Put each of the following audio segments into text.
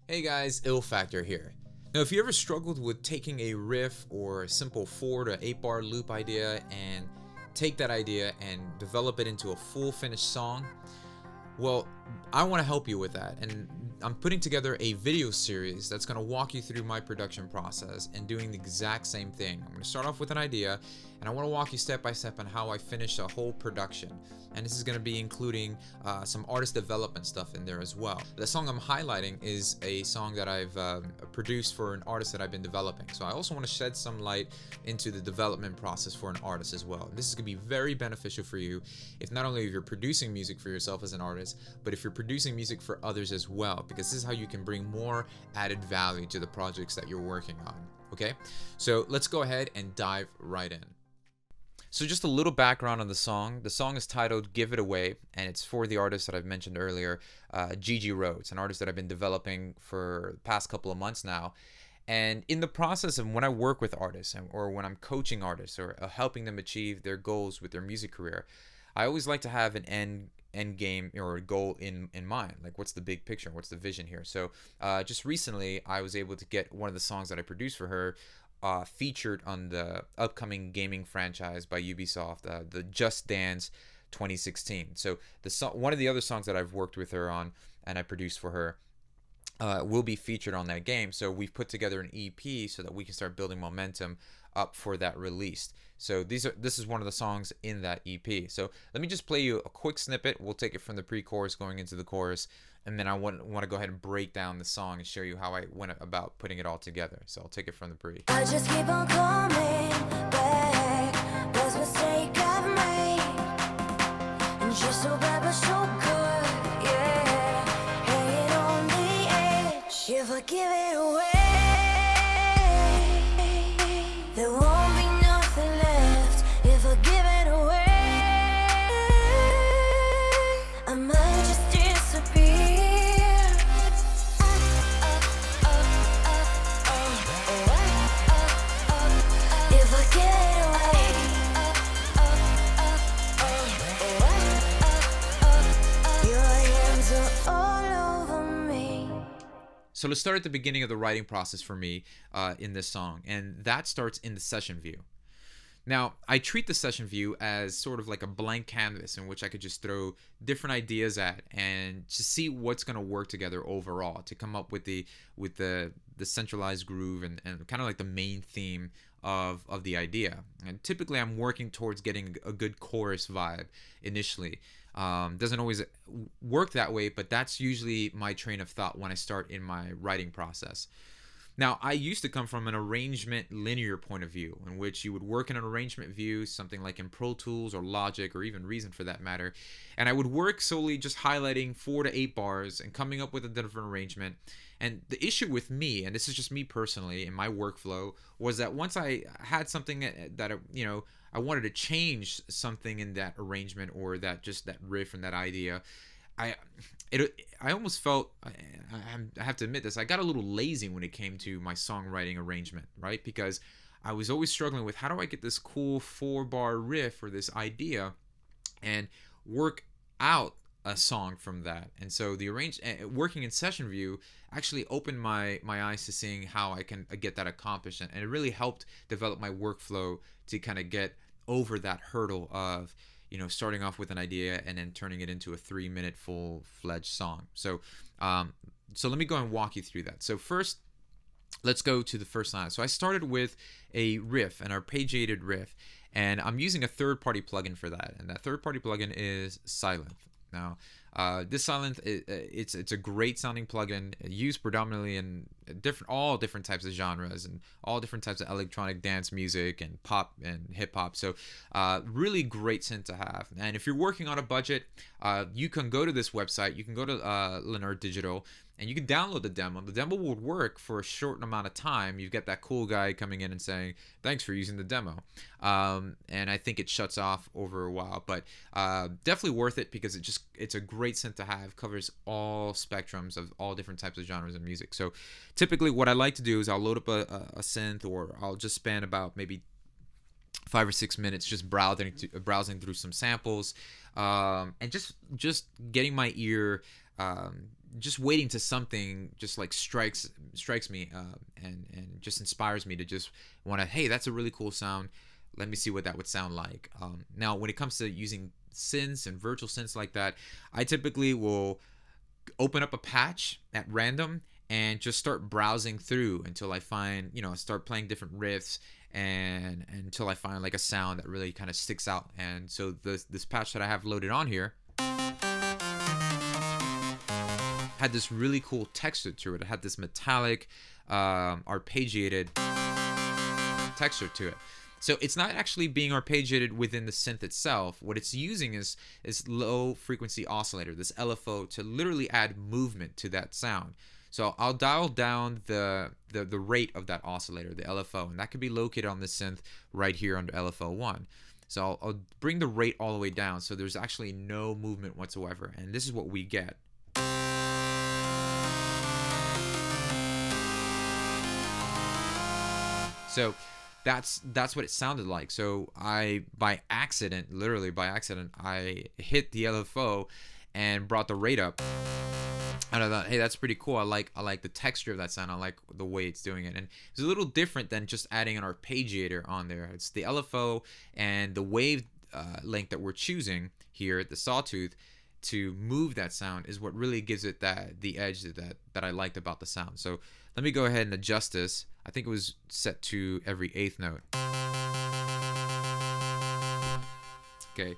Hey guys, Ill Factor here. Now if you ever struggled with taking a riff or a simple 4 to 8 bar loop idea and take that idea and develop it into a full finished song, well, I want to help you with that, and I'm putting together a video series that's going to walk you through my production process and doing the exact same thing. I'm going to start off with an idea, and I want to walk you step by step on how I finish a whole production. And this is going to be including some artist development stuff in there as well. The song I'm highlighting is a song that I've produced for an artist that I've been developing. So I also want to shed some light into the development process for an artist as well. This is going to be very beneficial for you if not only if you're producing music for yourself as an artist, but if you're producing music for others as well, because this is how you can bring more added value to the projects that you're working on. Okay, so let's go ahead and dive right in. So just a little background on the song. The song is titled Give It Away, and it's for the artist that I've mentioned earlier, Gigi Rhodes, an artist that I've been developing for the past couple of months now. And in the process of when I work with artists or when I'm coaching artists or helping them achieve their goals with their music career, I always like to have an end game or a goal in mind. Like, what's the big picture? What's the vision here? So just recently, I was able to get one of the songs that I produced for her featured on the upcoming gaming franchise by Ubisoft, the Just Dance 2016. So one of the other songs that I've worked with her on and I produced for her will be featured on that game. So we've put together an EP so that we can start building momentum up for that release. So this is one of the songs in that EP. So let me just play you a quick snippet. We'll take it from the pre-chorus going into the chorus, and then I want to go ahead and break down the song and show you how I went about putting it all together. So I'll take it from the pre. I just keep on coming back. Those mistakes I've made, and you're so bad but so good, yeah. Hanging on the edge, if I give it away, there won't be nothing left. If I give it away, I might just disappear. If I give it away, your hands are all over me. So let's start at the beginning of the writing process for me in this song, and that starts in the session view. Now, I treat the session view as sort of like a blank canvas in which I could just throw different ideas at and just see what's going to work together overall to come up with the centralized groove and kind of like the main theme of the idea. And typically I'm working towards getting a good chorus vibe initially. Doesn't always work that way, but that's usually my train of thought when I start in my writing process. Now, I used to come from an arrangement linear point of view in which you would work in an arrangement view, something like in Pro Tools or Logic or even Reason for that matter, and I would work solely just highlighting 4 to 8 bars and coming up with a different arrangement. And the issue with me, and this is just me personally in my workflow, was that once I had something that I wanted to change something in that arrangement or that riff and that idea, I almost felt, I have to admit this, I got a little lazy when it came to my songwriting arrangement, right? Because I was always struggling with how do I get this cool 4-bar riff or this idea and work out a song from that. And so the working in session view actually opened my eyes to seeing how I can get that accomplished, and it really helped develop my workflow to kind of get over that hurdle of starting off with an idea and then turning it into a 3-minute full-fledged song. So let me go and walk you through that. So first, let's go to the first line. So I started with a riff, an arpeggiated riff, and I'm using a third-party plugin for that. And that third-party plugin is Sylenth. Now, this Sylenth, it's a great sounding plugin used predominantly in all different types of genres and all different types of electronic dance music and pop and hip hop. So really great synth to have. And if you're working on a budget, you can go to this website. You can go to Leonard Digital and you can download the demo. The demo will work for a short amount of time. You get that cool guy coming in and saying, thanks for using the demo. And I think it shuts off over a while, but definitely worth it because it's a great synth to have, covers all spectrums of all different types of genres of music. So typically what I like to do is I'll load up a synth, or I'll just spend about maybe 5 or 6 minutes just browsing through some samples, and just getting my ear just waiting to something just like strikes me, and just inspires me to just want to, hey, that's a really cool sound. Let me see what that would sound like. Now, when it comes to using synths and virtual synths like that, I typically will open up a patch at random and just start browsing through until I find, start playing different riffs, and until I find like a sound that really kind of sticks out. And so this patch that I have loaded on here had this really cool texture to it. It had this metallic, arpeggiated texture to it. So it's not actually being arpeggiated within the synth itself. What it's using is low frequency oscillator, this LFO, to literally add movement to that sound. So I'll dial down the rate of that oscillator, the LFO, and that could be located on the synth right here under LFO 1. So I'll bring the rate all the way down so there's actually no movement whatsoever, and this is what we get. So that's what it sounded like. So literally by accident, I hit the LFO and brought the rate up. And I thought, hey, that's pretty cool. I like the texture of that sound. I like the way it's doing it. And it's a little different than just adding an arpeggiator on there. It's the LFO and the wave length that we're choosing here at the sawtooth to move that sound is what really gives it the edge that I liked about the sound. So let me go ahead and adjust this. I think it was set to every 8th note. Okay.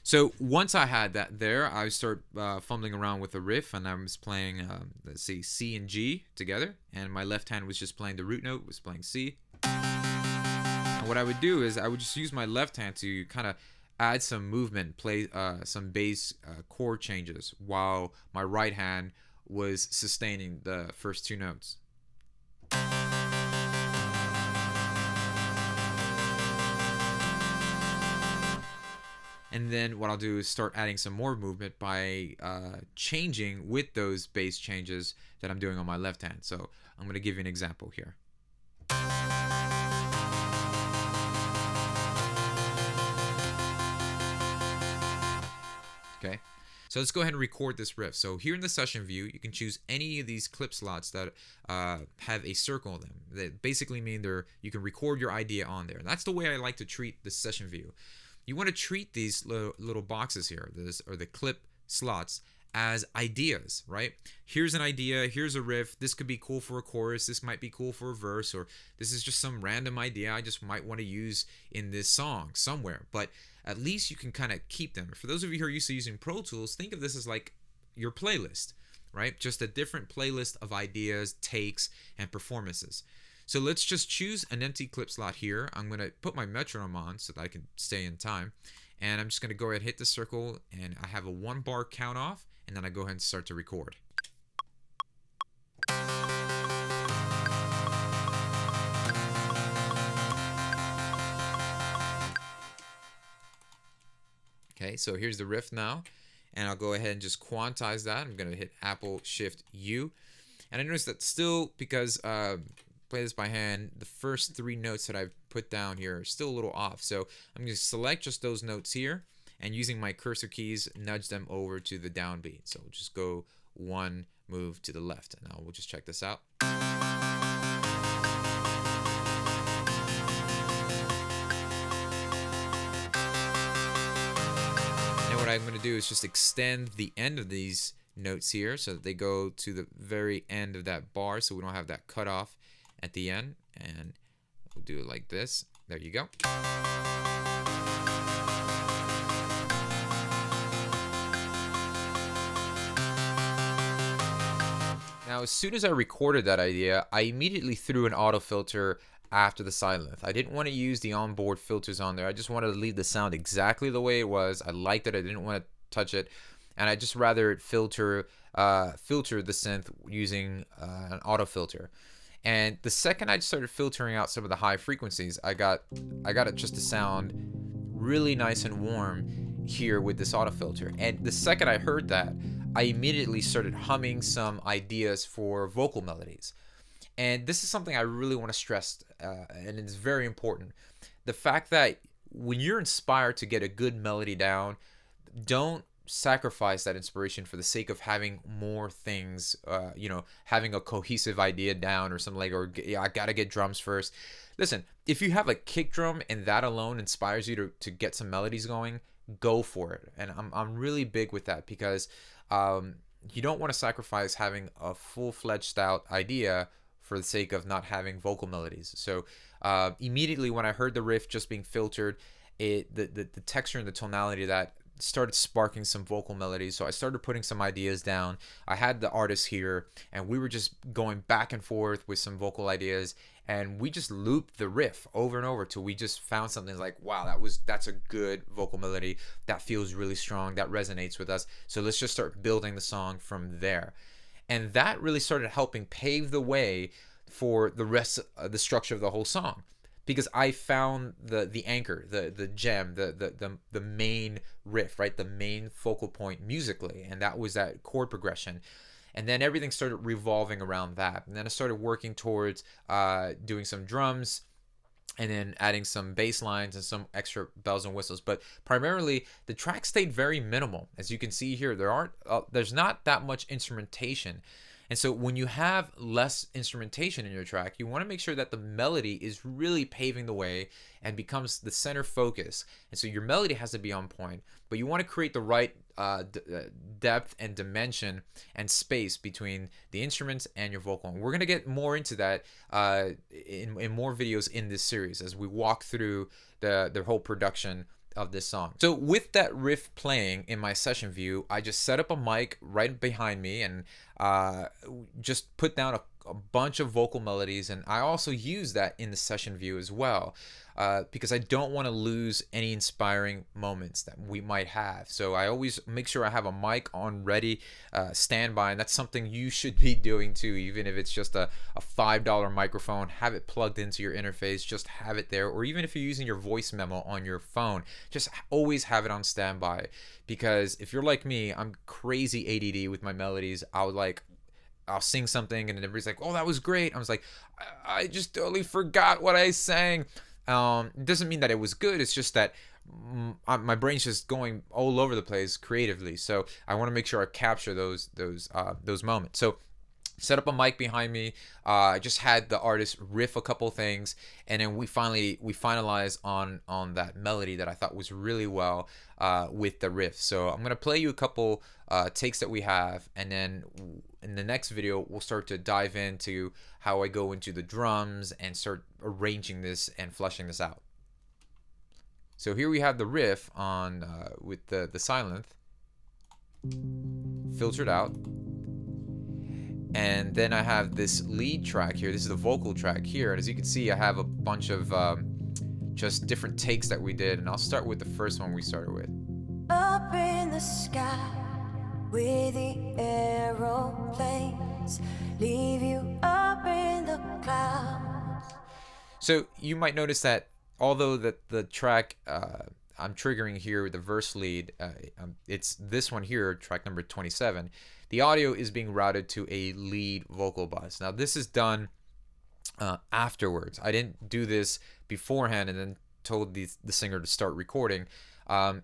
So once I had that there, I start fumbling around with the riff, and I was playing, let's see, C and G together, and my left hand was just playing the root note, was playing C. And what I would do is I would just use my left hand to kind of add some movement, play some bass chord changes, while my right hand was sustaining the first 2 notes. And then what I'll do is start adding some more movement by changing with those bass changes that I'm doing on my left hand. So I'm going to give you an example here. Okay, so let's go ahead and record this riff. So here in the session view, you can choose any of these clip slots that have a circle in them. That basically mean you can record your idea on there. And that's the way I like to treat the session view. You want to treat these little boxes here, or the clip slots, as ideas, right? Here's an idea, here's a riff, this could be cool for a chorus, this might be cool for a verse, or this is just some random idea I just might want to use in this song somewhere. But at least you can kind of keep them. For those of you who are used to using Pro Tools, think of this as like your playlist, right? Just a different playlist of ideas, takes, and performances. So let's just choose an empty clip slot here. I'm going to put my metronome on so that I can stay in time. And I'm just going to go ahead and hit the circle, and I have a 1 bar count off, and then I go ahead and start to record. Okay, so here's the riff now, and I'll go ahead and just quantize that. I'm going to hit Apple Shift U, and I notice that still, because play this by hand, the first 3 notes that I've put down here are still a little off. So I'm going to select just those notes here, and using my cursor keys, nudge them over to the downbeat. So we'll just go 1 move to the left. And now we'll just check this out. And what I'm going to do is just extend the end of these notes here so that they go to the very end of that bar, so we don't have that cut off at the end. And we'll do it like this. There you go. Now, as soon as I recorded that idea, I immediately threw an auto filter after the side length. I didn't want to use the onboard filters on there. I just wanted to leave the sound exactly the way it was. I liked it. I didn't want to touch it, and I just rather filter the synth using an auto filter. And the second I started filtering out some of the high frequencies, I got it just to sound really nice and warm here with this auto filter. And the second I heard that, I immediately started humming some ideas for vocal melodies. And this is something I really want to stress, and it's very important. The fact that when you're inspired to get a good melody down, don't sacrifice that inspiration for the sake of having more things, having a cohesive idea down or something, like, or yeah, I gotta get drums first. Listen, if you have a kick drum and that alone inspires you to get some melodies going, go for it. And I'm really big with that, because you don't want to sacrifice having a full-fledged out idea for the sake of not having vocal melodies. So immediately when I heard the riff just being filtered, the texture and the tonality of that started sparking some vocal melodies. So I started putting some ideas down. I had the artist here, and we were just going back and forth with some vocal ideas, and we just looped the riff over and over till we just found something like, wow, that's a good vocal melody, that feels really strong, that resonates with us, so let's just start building the song from there. And that really started helping pave the way for the rest of the structure of the whole song, because I found the anchor, the gem, the main riff, right, the main focal point musically, and that was that chord progression. And then everything started revolving around that. And then I started working towards doing some drums, and then adding some bass lines and some extra bells and whistles. But primarily, the track stayed very minimal. As you can see here, there's not that much instrumentation. And so when you have less instrumentation in your track, you want to make sure that the melody is really paving the way and becomes the center focus. And so your melody has to be on point, but you want to create the right depth and dimension and space between the instruments and your vocal. And we're going to get more into that in more videos in this series as we walk through the whole production of this song. So with that riff playing in my session view, I just set up a mic right behind me and just put down a bunch of vocal melodies, and I also use that in the session view as well, because I don't want to lose any inspiring moments that we might have. So I always make sure I have a mic on ready, standby, and that's something you should be doing too. Even if it's just a $5 microphone, have it plugged into your interface, just have it there. Or even if you're using your voice memo on your phone, just always have it on standby, because if you're like me, I'm crazy ADD with my melodies. I'll sing something and everybody's like, oh, that was great. I was like, I just totally forgot what I sang. It doesn't mean that it was good. It's just that my brain's just going all over the place creatively. So I want to make sure I capture those moments. So set up a mic behind me. I just had the artist riff a couple things, and then we finalized on that melody that I thought was really well with the riff. So I'm gonna play you a couple takes that we have, and then in the next video we'll start to dive into how I go into the drums and start arranging this and fleshing this out. So here we have the riff on with the Sylenth filtered out. And then I have this lead track here. This is the vocal track here. And as you can see, I have a bunch of just different takes that we did. And I'll start with the first one we started with. Up in the sky with the aeroplanes, leave you up in the clouds. So you might notice that although the track I'm triggering here with the verse lead, it's this one here, track number 27. The audio is being routed to a lead vocal bus. Now this is done afterwards. I didn't do this beforehand and then told the singer to start recording.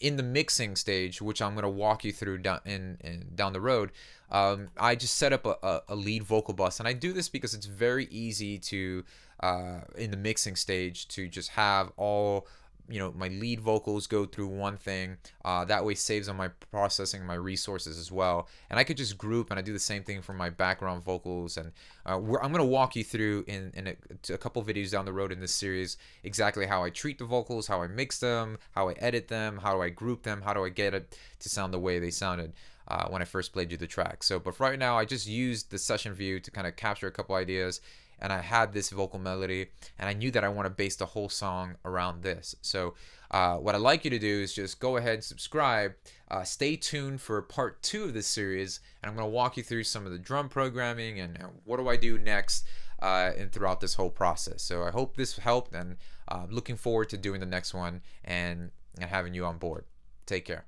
In the mixing stage, which I'm going to walk you through down the road, I just set up a lead vocal bus. And I do this because it's very easy to, in the mixing stage, to just have all my lead vocals go through one thing. That way saves on my processing, my resources as well. And I could just group, and I do the same thing for my background vocals. And I'm going to walk you through in a couple videos down the road in this series exactly how I treat the vocals, how I mix them, how I edit them, how do I group them, how do I get it to sound the way they sounded when I first played you the track. So, but right now I just used the session view to kind of capture a couple ideas. And I had this vocal melody, and I knew that I want to base the whole song around this. So what I'd like you to do is just go ahead and subscribe. Stay tuned for part 2 of this series, and I'm going to walk you through some of the drum programming and what do I do next and throughout this whole process. So I hope this helped, and looking forward to doing the next one and having you on board. Take care.